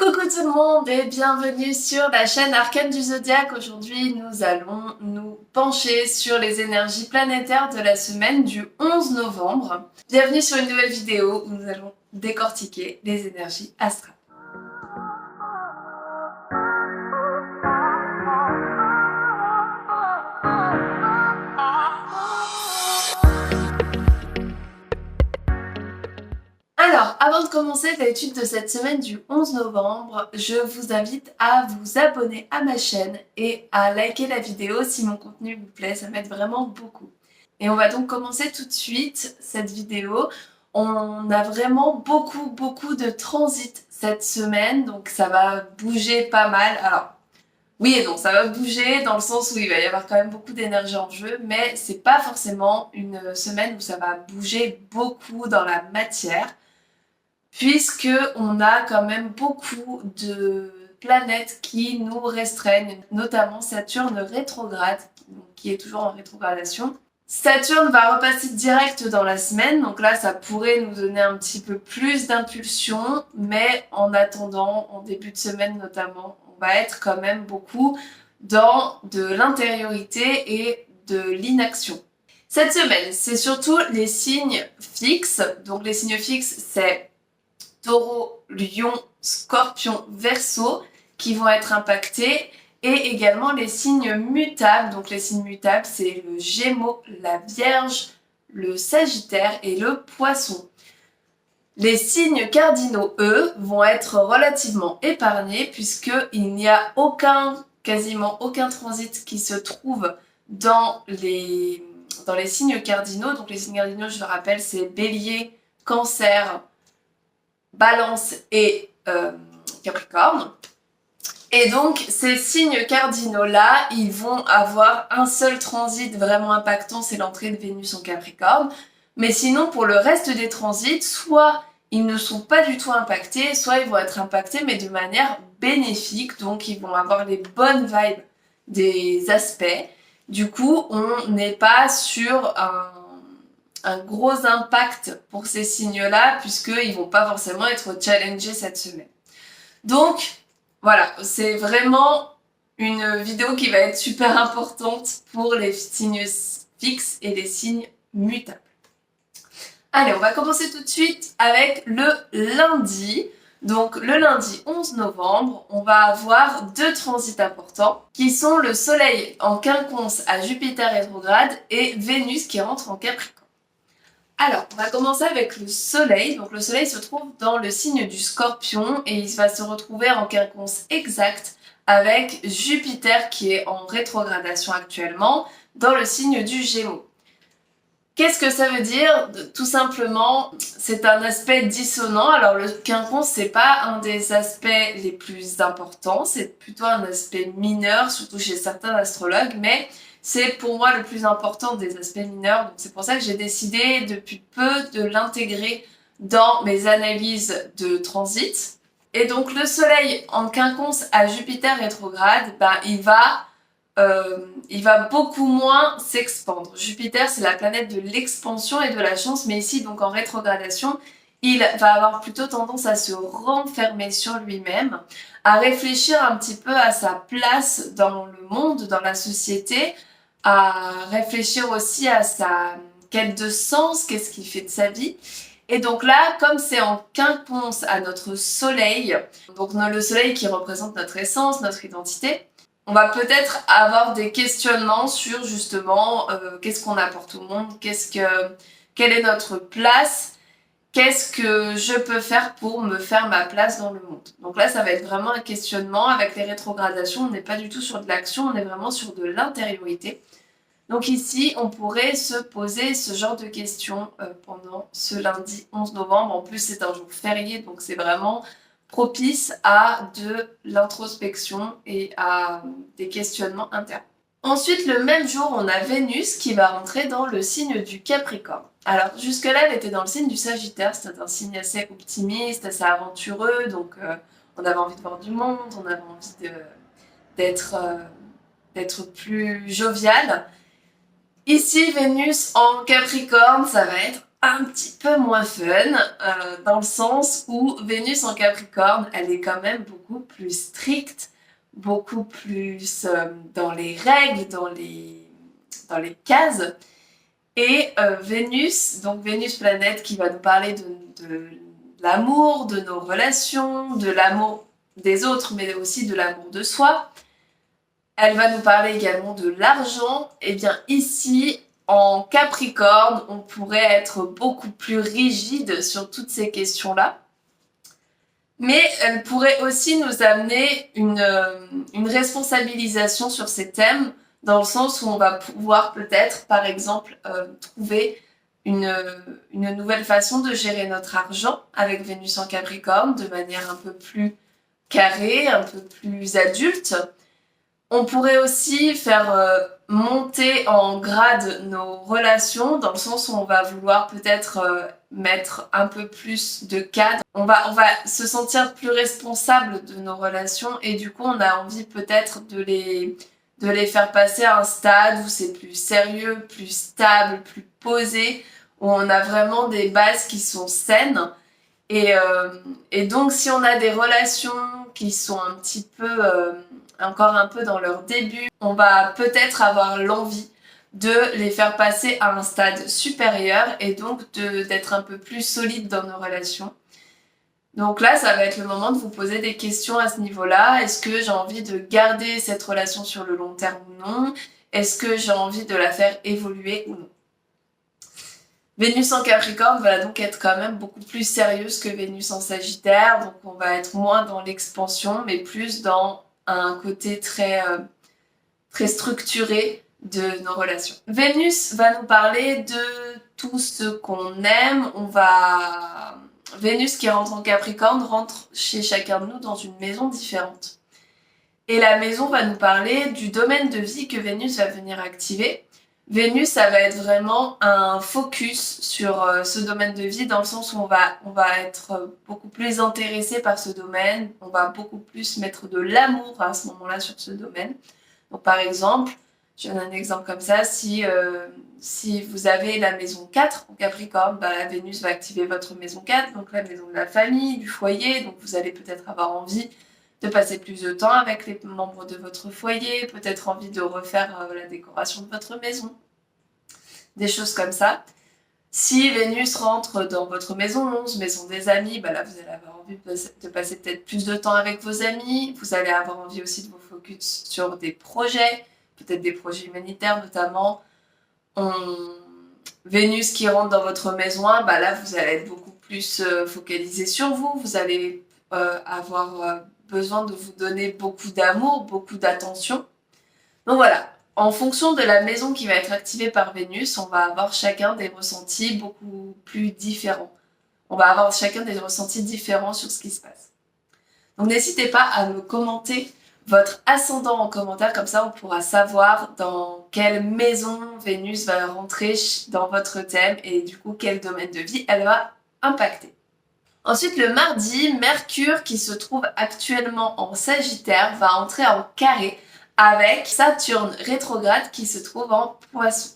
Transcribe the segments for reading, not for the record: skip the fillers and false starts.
Coucou tout le monde et bienvenue sur la chaîne Arcane du Zodiaque. Aujourd'hui, nous allons nous pencher sur les énergies planétaires de la semaine du 11 novembre. Bienvenue sur une nouvelle vidéo où nous allons décortiquer les énergies astrales. Alors, avant de commencer l'étude de cette semaine du 11 novembre, je vous invite à vous abonner à ma chaîne et à liker la vidéo si mon contenu vous plaît, ça m'aide vraiment beaucoup. Et on va donc commencer tout de suite cette vidéo. On a vraiment beaucoup de transits cette semaine, donc ça va bouger pas mal. Alors, oui et non, ça va bouger dans le sens où il va y avoir quand même beaucoup d'énergie en jeu, mais c'est pas forcément une semaine où ça va bouger beaucoup dans la matière, puisque on a quand même beaucoup de planètes qui nous restreignent, notamment Saturne rétrograde, qui est toujours en rétrogradation. Saturne va repasser direct dans la semaine, donc là ça pourrait nous donner un petit peu plus d'impulsion, mais en attendant, en début de semaine notamment, on va être quand même beaucoup dans de l'intériorité et de l'inaction. Cette semaine, c'est surtout les signes fixes, donc les signes fixes c'est Taureau, Lion, Scorpion, Verseau qui vont être impactés, et également les signes mutables. Donc les signes mutables, c'est le Gémeaux, la Vierge, le Sagittaire et le Poisson. Les signes cardinaux, eux, vont être relativement épargnés puisqu'il n'y a quasiment aucun transit qui se trouve dans les signes cardinaux. Donc les signes cardinaux, je le rappelle, c'est Bélier, Cancer, Balance et Capricorne. Et donc ces signes cardinaux-là, ils vont avoir un seul transit vraiment impactant, c'est l'entrée de Vénus en Capricorne. Mais sinon, pour le reste des transits, soit ils ne sont pas du tout impactés, soit ils vont être impactés, mais de manière bénéfique. Donc ils vont avoir les bonnes vibes des aspects. Du coup, on n'est pas sur un gros impact pour ces signes-là, puisqu'ils vont pas forcément être challengés cette semaine. Donc, voilà, c'est vraiment une vidéo qui va être super importante pour les signes fixes et les signes mutables. Allez, on va commencer tout de suite avec le lundi. Donc le lundi 11 novembre, on va avoir deux transits importants qui sont le Soleil en Quinconce à Jupiter rétrograde et Vénus qui rentre en Capricorne. Alors, on va commencer avec le Soleil. Donc le Soleil se trouve dans le signe du Scorpion et il va se retrouver en quinconce exact avec Jupiter qui est en rétrogradation actuellement dans le signe du Gémeaux. Qu'est-ce que ça veut dire? Tout simplement, c'est un aspect dissonant. Alors le quinconce, c'est pas un des aspects les plus importants, c'est plutôt un aspect mineur, surtout chez certains astrologues, mais c'est pour moi le plus important des aspects mineurs, donc c'est pour ça que j'ai décidé depuis peu de l'intégrer dans mes analyses de transit. Et donc le Soleil en quinconce à Jupiter rétrograde, il va beaucoup moins s'expandre. Jupiter, c'est la planète de l'expansion et de la chance, mais ici, donc en rétrogradation, il va avoir plutôt tendance à se renfermer sur lui-même, à réfléchir un petit peu à sa place dans le monde, dans la société, à réfléchir aussi à sa quête de sens, qu'est-ce qu'il fait de sa vie. Et donc là, comme c'est en quinconce à notre soleil, donc le soleil qui représente notre essence, notre identité, on va peut-être avoir des questionnements sur justement qu'est-ce qu'on apporte au monde, quelle est notre place, qu'est-ce que je peux faire pour me faire ma place dans le monde. Donc là, ça va être vraiment un questionnement. Avec les rétrogradations, on n'est pas du tout sur de l'action, on est vraiment sur de l'intériorité. Donc ici, on pourrait se poser ce genre de questions pendant ce lundi 11 novembre. En plus, c'est un jour férié, donc c'est vraiment propice à de l'introspection et à des questionnements internes. Ensuite, le même jour, on a Vénus qui va rentrer dans le signe du Capricorne. Alors, jusque-là, elle était dans le signe du Sagittaire, c'est un signe assez optimiste, assez aventureux, donc on avait envie de voir du monde, on avait envie d'être plus jovial. Ici, Vénus en Capricorne, ça va être un petit peu moins fun, dans le sens où Vénus en Capricorne, elle est quand même beaucoup plus stricte, beaucoup plus dans les règles, dans les cases. Et Vénus, donc Vénus planète qui va nous parler de l'amour, de nos relations, de l'amour des autres, mais aussi de l'amour de soi. Elle va nous parler également de l'argent. Et bien ici, en Capricorne, on pourrait être beaucoup plus rigide sur toutes ces questions-là. Mais elle pourrait aussi nous amener une responsabilisation sur ces thèmes, dans le sens où on va pouvoir peut-être, par exemple, trouver une nouvelle façon de gérer notre argent avec Vénus en Capricorne, de manière un peu plus carrée, un peu plus adulte. On pourrait aussi faire monter en grade nos relations, dans le sens où on va vouloir peut-être mettre un peu plus de cadre. On va se sentir plus responsable de nos relations et du coup on a envie peut-être de les faire passer à un stade où c'est plus sérieux, plus stable, plus posé, où on a vraiment des bases qui sont saines. Et donc si on a des relations qui sont un petit peu encore un peu dans leur début, on va peut-être avoir l'envie de les faire passer à un stade supérieur et donc d'être un peu plus solide dans nos relations. Donc là, ça va être le moment de vous poser des questions à ce niveau-là. Est-ce que j'ai envie de garder cette relation sur le long terme ou non? Est-ce que j'ai envie de la faire évoluer ou non? Vénus en Capricorne va donc être quand même beaucoup plus sérieuse que Vénus en Sagittaire, donc on va être moins dans l'expansion, mais plus dans un côté très structuré de nos relations. Vénus va nous parler de tout ce qu'on aime. Vénus qui rentre en Capricorne rentre chez chacun de nous dans une maison différente. Et la maison va nous parler du domaine de vie que Vénus va venir activer. Vénus, ça va être vraiment un focus sur ce domaine de vie, dans le sens où on va être beaucoup plus intéressé par ce domaine, on va beaucoup plus mettre de l'amour à ce moment-là sur ce domaine. Donc par exemple, je donne un exemple comme ça, si vous avez la maison 4 en Capricorne, bah, la Vénus va activer votre maison 4, donc la maison de la famille, du foyer, donc vous allez peut-être avoir envie de passer plus de temps avec les membres de votre foyer, peut-être envie de refaire la décoration de votre maison, des choses comme ça. Si Vénus rentre dans votre maison 11, maison des amis, bah là vous allez avoir envie de passer peut-être plus de temps avec vos amis, vous allez avoir envie aussi de vous focus sur des projets, peut-être des projets humanitaires notamment. Vénus qui rentre dans votre maison 1, bah là vous allez être beaucoup plus focalisé sur vous, vous allez avoir besoin de vous donner beaucoup d'amour, beaucoup d'attention. Donc voilà, en fonction de la maison qui va être activée par Vénus, on va avoir chacun des ressentis beaucoup plus différents. On va avoir chacun des ressentis différents sur ce qui se passe. Donc n'hésitez pas à me commenter votre ascendant en commentaire, comme ça on pourra savoir dans quelle maison Vénus va rentrer dans votre thème et du coup quel domaine de vie elle va impacter. Ensuite, le mardi, Mercure, qui se trouve actuellement en Sagittaire, va entrer en carré avec Saturne rétrograde qui se trouve en Poisson.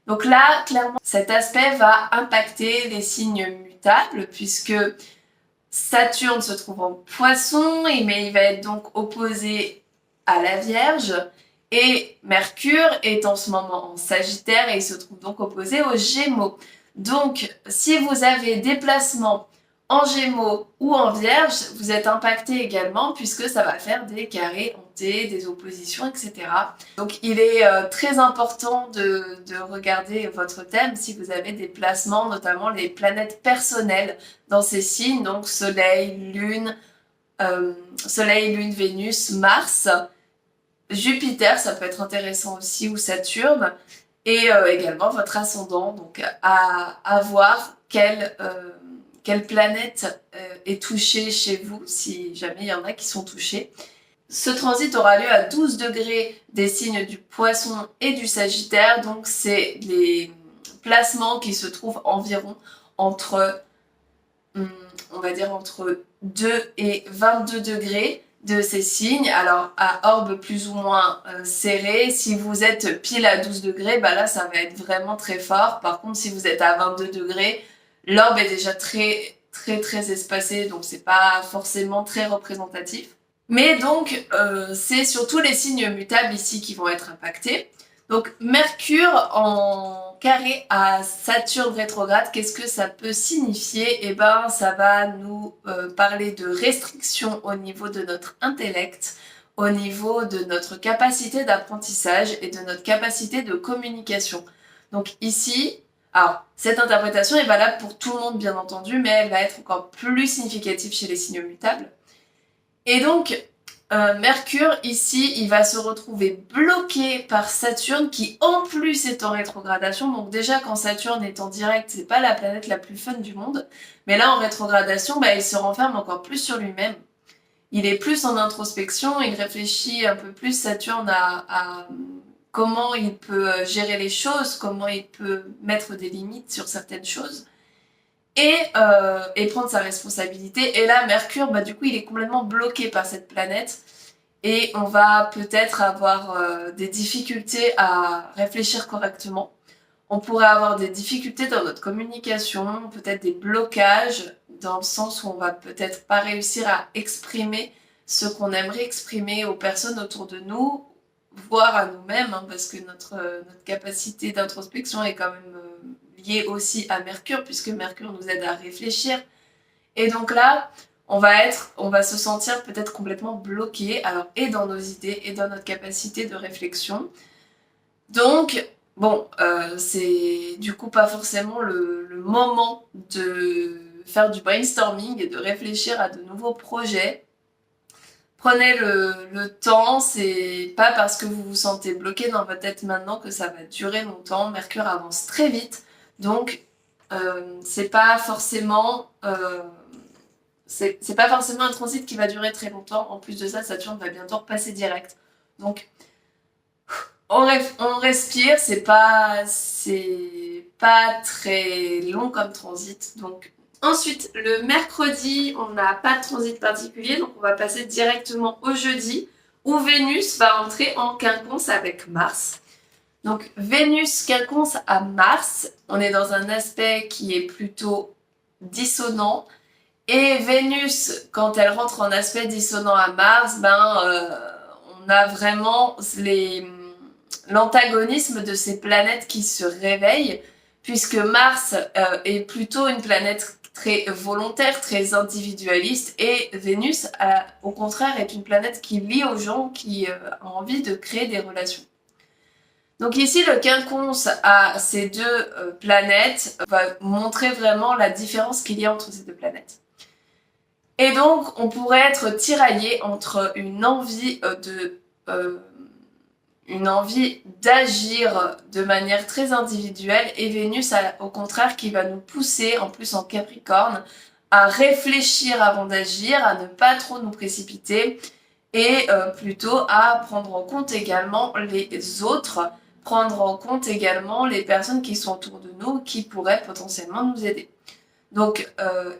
Donc là, clairement, cet aspect va impacter les signes mutables puisque Saturne se trouve en Poisson, mais il va être donc opposé à la Vierge. Et Mercure est en ce moment en Sagittaire et il se trouve donc opposé aux Gémeaux. Donc, si vous avez des placements en Gémeaux ou en Vierge, vous êtes impacté également puisque ça va faire des carrés hantés, des oppositions, etc. Donc il est très important de regarder votre thème si vous avez des placements, notamment les planètes personnelles dans ces signes, donc Soleil, Lune, Vénus, Mars, Jupiter, ça peut être intéressant aussi, ou Saturne, et également votre ascendant, donc à voir quelle planète est touchée chez vous, si jamais il y en a qui sont touchés. Ce transit aura lieu à 12 degrés des signes du Poisson et du Sagittaire, donc c'est les placements qui se trouvent environ entre, on va dire, entre 2 et 22 degrés de ces signes, alors à orbe plus ou moins serré. Si vous êtes pile à 12 degrés, bah là ça va être vraiment très fort. Par contre, si vous êtes à 22 degrés, l'orbe est déjà très espacé, donc c'est pas forcément très représentatif. Mais donc, c'est surtout les signes mutables ici qui vont être impactés. Donc, Mercure en carré à Saturne rétrograde, qu'est-ce que ça peut signifier? Eh ben, ça va nous parler de restrictions au niveau de notre intellect, au niveau de notre capacité d'apprentissage et de notre capacité de communication. Donc ici, alors, cette interprétation est valable pour tout le monde, bien entendu, mais elle va être encore plus significative chez les signes mutables. Et donc, Mercure, ici, il va se retrouver bloqué par Saturne, qui en plus est en rétrogradation. Donc déjà, quand Saturne est en direct, c'est pas la planète la plus fun du monde. Mais là, en rétrogradation, bah, il se renferme encore plus sur lui-même. Il est plus en introspection, il réfléchit un peu plus, Saturne, à comment il peut gérer les choses, comment il peut mettre des limites sur certaines choses. Et prendre sa responsabilité. Et là, Mercure, bah, du coup, il est complètement bloqué par cette planète. Et on va peut-être avoir des difficultés à réfléchir correctement. On pourrait avoir des difficultés dans notre communication, peut-être des blocages, dans le sens où on va peut-être pas réussir à exprimer ce qu'on aimerait exprimer aux personnes autour de nous, voire à nous-mêmes, hein, parce que notre capacité d'introspection est quand même liée aussi à Mercure, puisque Mercure nous aide à réfléchir. Et donc là, on va se sentir peut-être complètement bloqué, alors et dans nos idées et dans notre capacité de réflexion. Donc, bon, c'est du coup pas forcément le moment de faire du brainstorming et de réfléchir à de nouveaux projets. Prenez le temps, c'est pas parce que vous vous sentez bloqué dans votre tête maintenant que ça va durer longtemps. Mercure avance très vite, donc c'est pas forcément c'est pas forcément un transit qui va durer très longtemps. En plus de ça, Saturne va bientôt repasser direct. Donc on respire, c'est pas très long comme transit. Donc ensuite, le mercredi, on n'a pas de transit particulier, donc on va passer directement au jeudi, où Vénus va entrer en quinconce avec Mars. Donc Vénus quinconce à Mars, on est dans un aspect qui est plutôt dissonant. Et Vénus, quand elle rentre en aspect dissonant à Mars, on a vraiment l'antagonisme de ces planètes qui se réveillent, puisque Mars est plutôt une planète très volontaire, très individualiste, et Vénus, au contraire, est une planète qui lie aux gens, qui a envie de créer des relations. Donc ici, le quinconce à ces deux planètes va montrer vraiment la différence qu'il y a entre ces deux planètes. Et donc, on pourrait être tiraillé entre une envie d'agir de manière très individuelle et Vénus, au contraire, qui va nous pousser, en plus en Capricorne, à réfléchir avant d'agir, à ne pas trop nous précipiter et plutôt à prendre en compte également les autres, prendre en compte également les personnes qui sont autour de nous, qui pourraient potentiellement nous aider. Donc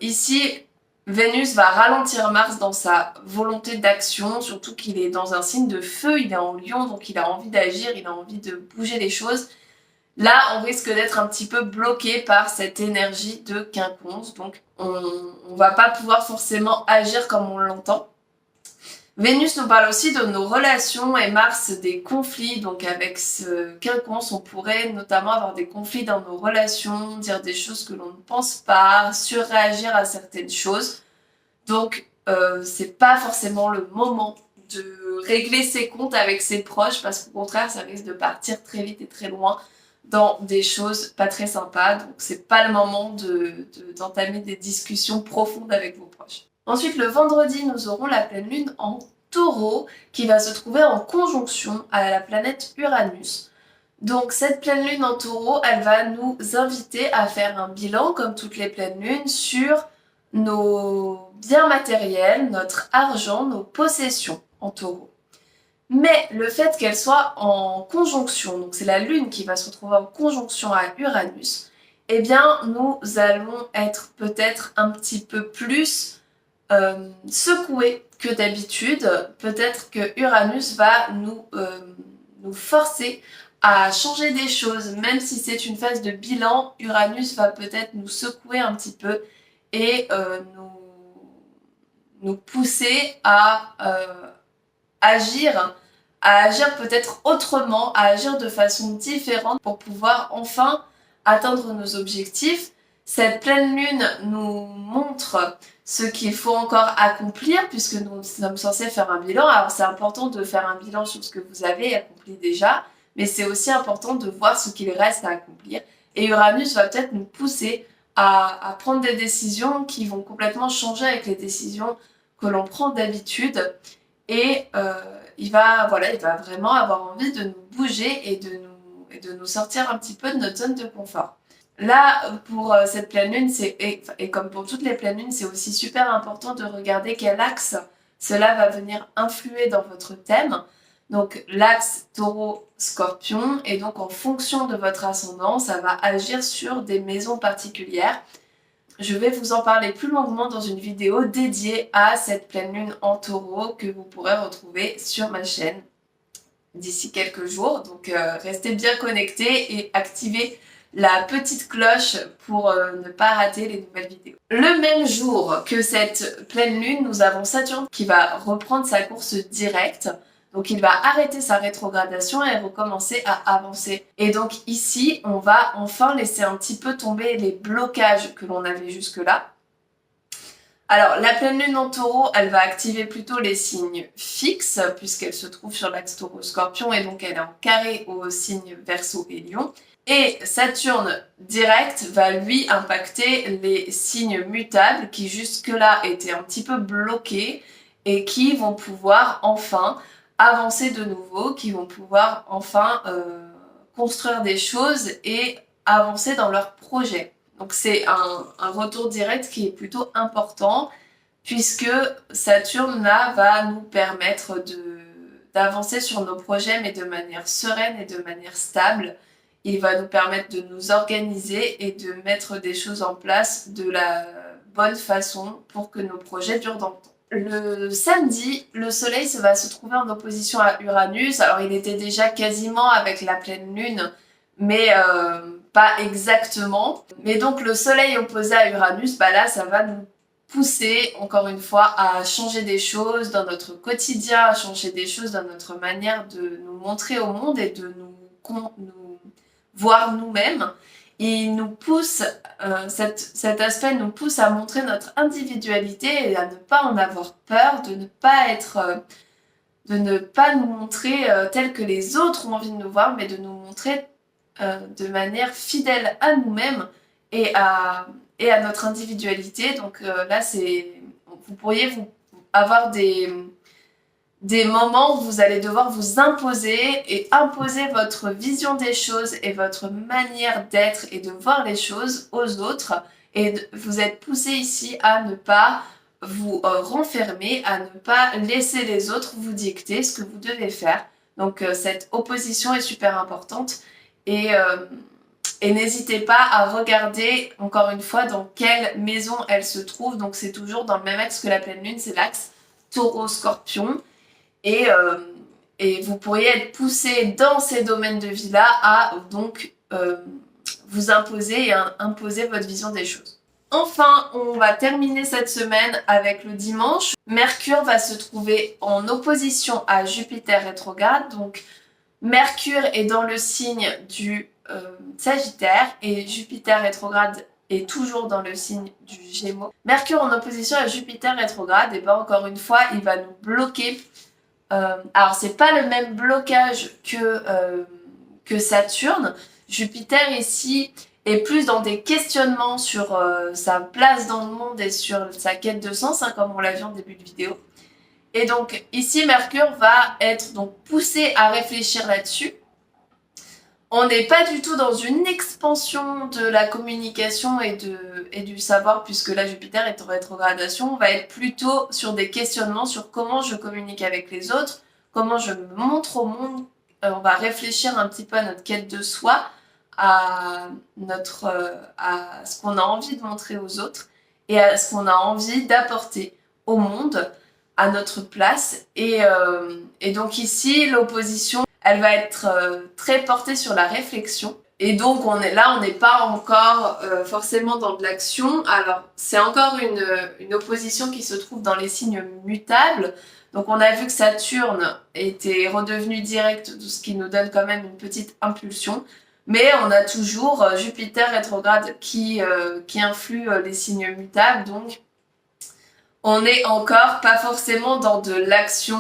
ici, Vénus va ralentir Mars dans sa volonté d'action, surtout qu'il est dans un signe de feu, il est en Lion, donc il a envie d'agir, il a envie de bouger les choses. Là, on risque d'être un petit peu bloqué par cette énergie de quinconce, donc on va pas pouvoir forcément agir comme on l'entend. Vénus nous parle aussi de nos relations et Mars des conflits, donc avec ce quinconce, on pourrait notamment avoir des conflits dans nos relations, dire des choses que l'on ne pense pas, surréagir à certaines choses. Donc c'est pas forcément le moment de régler ses comptes avec ses proches parce qu'au contraire ça risque de partir très vite et très loin dans des choses pas très sympas. Donc c'est pas le moment d'entamer des discussions profondes avec vos proches. Ensuite, le vendredi, nous aurons la pleine lune en Taureau qui va se trouver en conjonction à la planète Uranus. Donc cette pleine lune en Taureau, elle va nous inviter à faire un bilan, comme toutes les pleines lunes, sur nos biens matériels, notre argent, nos possessions en Taureau. Mais le fait qu'elle soit en conjonction, donc c'est la lune qui va se retrouver en conjonction à Uranus, eh bien nous allons être peut-être un petit peu plus secoué que d'habitude. Peut-être que Uranus va nous forcer à changer des choses. Même si c'est une phase de bilan, Uranus va peut-être nous secouer un petit peu et nous pousser agir, à agir peut-être autrement, à agir de façon différente pour pouvoir enfin atteindre nos objectifs. Cette pleine lune nous montre ce qu'il faut encore accomplir puisque nous sommes censés faire un bilan. Alors c'est important de faire un bilan sur ce que vous avez accompli déjà, mais c'est aussi important de voir ce qu'il reste à accomplir. Et Uranus va peut-être nous pousser à prendre des décisions qui vont complètement changer avec les décisions que l'on prend d'habitude. Et il va vraiment avoir envie de nous bouger et de nous sortir un petit peu de notre zone de confort. Là, pour cette pleine lune, et comme pour toutes les pleines lunes, c'est aussi super important de regarder quel axe cela va venir influer dans votre thème. Donc l'axe taureau-scorpion, et donc en fonction de votre ascendant, ça va agir sur des maisons particulières. Je vais vous en parler plus longuement dans une vidéo dédiée à cette pleine lune en taureau que vous pourrez retrouver sur ma chaîne d'ici quelques jours. Donc restez bien connectés et activez la petite cloche pour ne pas rater les nouvelles vidéos. Le même jour que cette pleine lune, nous avons Saturne qui va reprendre sa course directe. Donc il va arrêter sa rétrogradation et recommencer à avancer. Et donc ici, on va enfin laisser un petit peu tomber les blocages que l'on avait jusque-là. Alors, la pleine lune en taureau, elle va activer plutôt les signes fixes, puisqu'elle se trouve sur l'axe taureau-scorpion, et donc elle est en carré aux signes Verseau et Lion. Et Saturne direct va lui impacter les signes mutables qui jusque-là étaient un petit peu bloqués et qui vont pouvoir enfin avancer de nouveau, qui vont pouvoir enfin construire des choses et avancer dans leurs projets. Donc c'est un retour direct qui est plutôt important puisque Saturne là va nous permettre d'avancer sur nos projets mais de manière sereine et de manière stable. Il va nous permettre de nous organiser et de mettre des choses en place de la bonne façon pour que nos projets durent dans le temps. Le samedi, le soleil va se trouver en opposition à Uranus. Alors il était déjà quasiment avec la pleine lune, mais pas exactement. Mais donc le soleil opposé à Uranus, bah là ça va nous pousser encore une fois à changer des choses dans notre quotidien, à changer des choses dans notre manière de nous montrer au monde et de nous voir nous-mêmes. Il nous pousse, cet aspect nous pousse à montrer notre individualité et à ne pas en avoir peur, de ne pas nous montrer tel que les autres ont envie de nous voir, mais de nous montrer de manière fidèle à nous-mêmes et à notre individualité. Donc là, vous pourriez avoir des moments où vous allez devoir vous imposer et imposer votre vision des choses et votre manière d'être et de voir les choses aux autres. Et vous êtes poussé ici à ne pas vous renfermer, à ne pas laisser les autres vous dicter ce que vous devez faire. Donc cette opposition est super importante et n'hésitez pas à regarder encore une fois dans quelle maison elle se trouve. Donc c'est toujours dans le même axe que la pleine lune, c'est l'axe taureau-scorpion. Et vous pourriez être poussé dans ces domaines de vie-là à donc vous imposer et imposer votre vision des choses. Enfin, on va terminer cette semaine avec le dimanche. Mercure va se trouver en opposition à Jupiter rétrograde. Donc Mercure est dans le signe du Sagittaire et Jupiter rétrograde est toujours dans le signe du Gémeaux. Mercure en opposition à Jupiter rétrograde, et bien encore une fois, il va nous bloquer. Alors c'est pas le même blocage que Saturne. Jupiter ici est plus dans des questionnements sur sa place dans le monde et sur sa quête de sens, hein, comme on l'a vu en début de vidéo. Et donc ici Mercure va être donc poussé à réfléchir là-dessus. On n'est pas du tout dans une expansion de la communication et du savoir, puisque là Jupiter est en rétrogradation. On va être plutôt sur des questionnements sur comment je communique avec les autres, comment je me montre au monde. On va réfléchir un petit peu à notre quête de soi, à ce qu'on a envie de montrer aux autres et à ce qu'on a envie d'apporter au monde, à notre place. Et donc ici, l'opposition, elle va être très portée sur la réflexion. Et donc on n'est pas encore forcément dans de l'action. Alors c'est encore une opposition qui se trouve dans les signes mutables. Donc on a vu que Saturne était redevenu direct, ce qui nous donne quand même une petite impulsion. Mais on a toujours Jupiter rétrograde qui influe les signes mutables. Donc on n'est encore pas forcément dans de l'action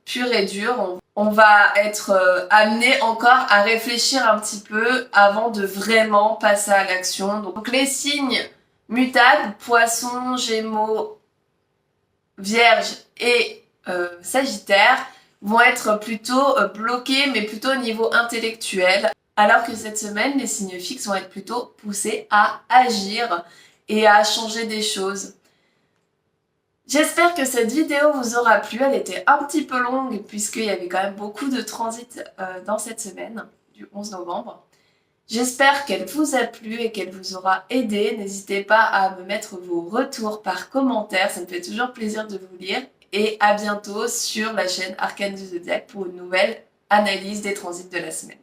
pure et dure. On va être amené encore à réfléchir un petit peu avant de vraiment passer à l'action. Donc les signes mutables, Poisson, Gémeaux, Vierge et Sagittaire, vont être plutôt bloqués, mais plutôt au niveau intellectuel. Alors que cette semaine, les signes fixes vont être plutôt poussés à agir et à changer des choses. J'espère que cette vidéo vous aura plu. Elle était un petit peu longue puisqu'il y avait quand même beaucoup de transits dans cette semaine du 11 novembre. J'espère qu'elle vous a plu et qu'elle vous aura aidé. N'hésitez pas à me mettre vos retours par commentaire, ça me fait toujours plaisir de vous lire. Et à bientôt sur la chaîne Arcane du Zodiaque pour une nouvelle analyse des transits de la semaine.